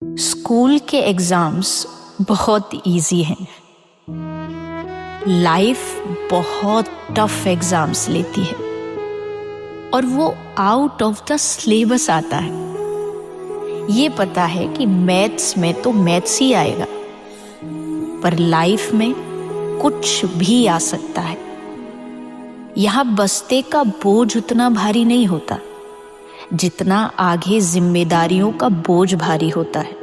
School के exams बहुत easy हैं। लाइफ बहुत टफ एग्जाम्स लेती है और वो आउट ऑफ द सिलेबस आता है। ये पता है कि मैथ्स में तो मैथ्स ही आएगा, पर लाइफ में कुछ भी आ सकता है। यहाँ बस्ते का बोझ उतना भारी नहीं होता जितना आगे जिम्मेदारियों का बोझ भारी होता है।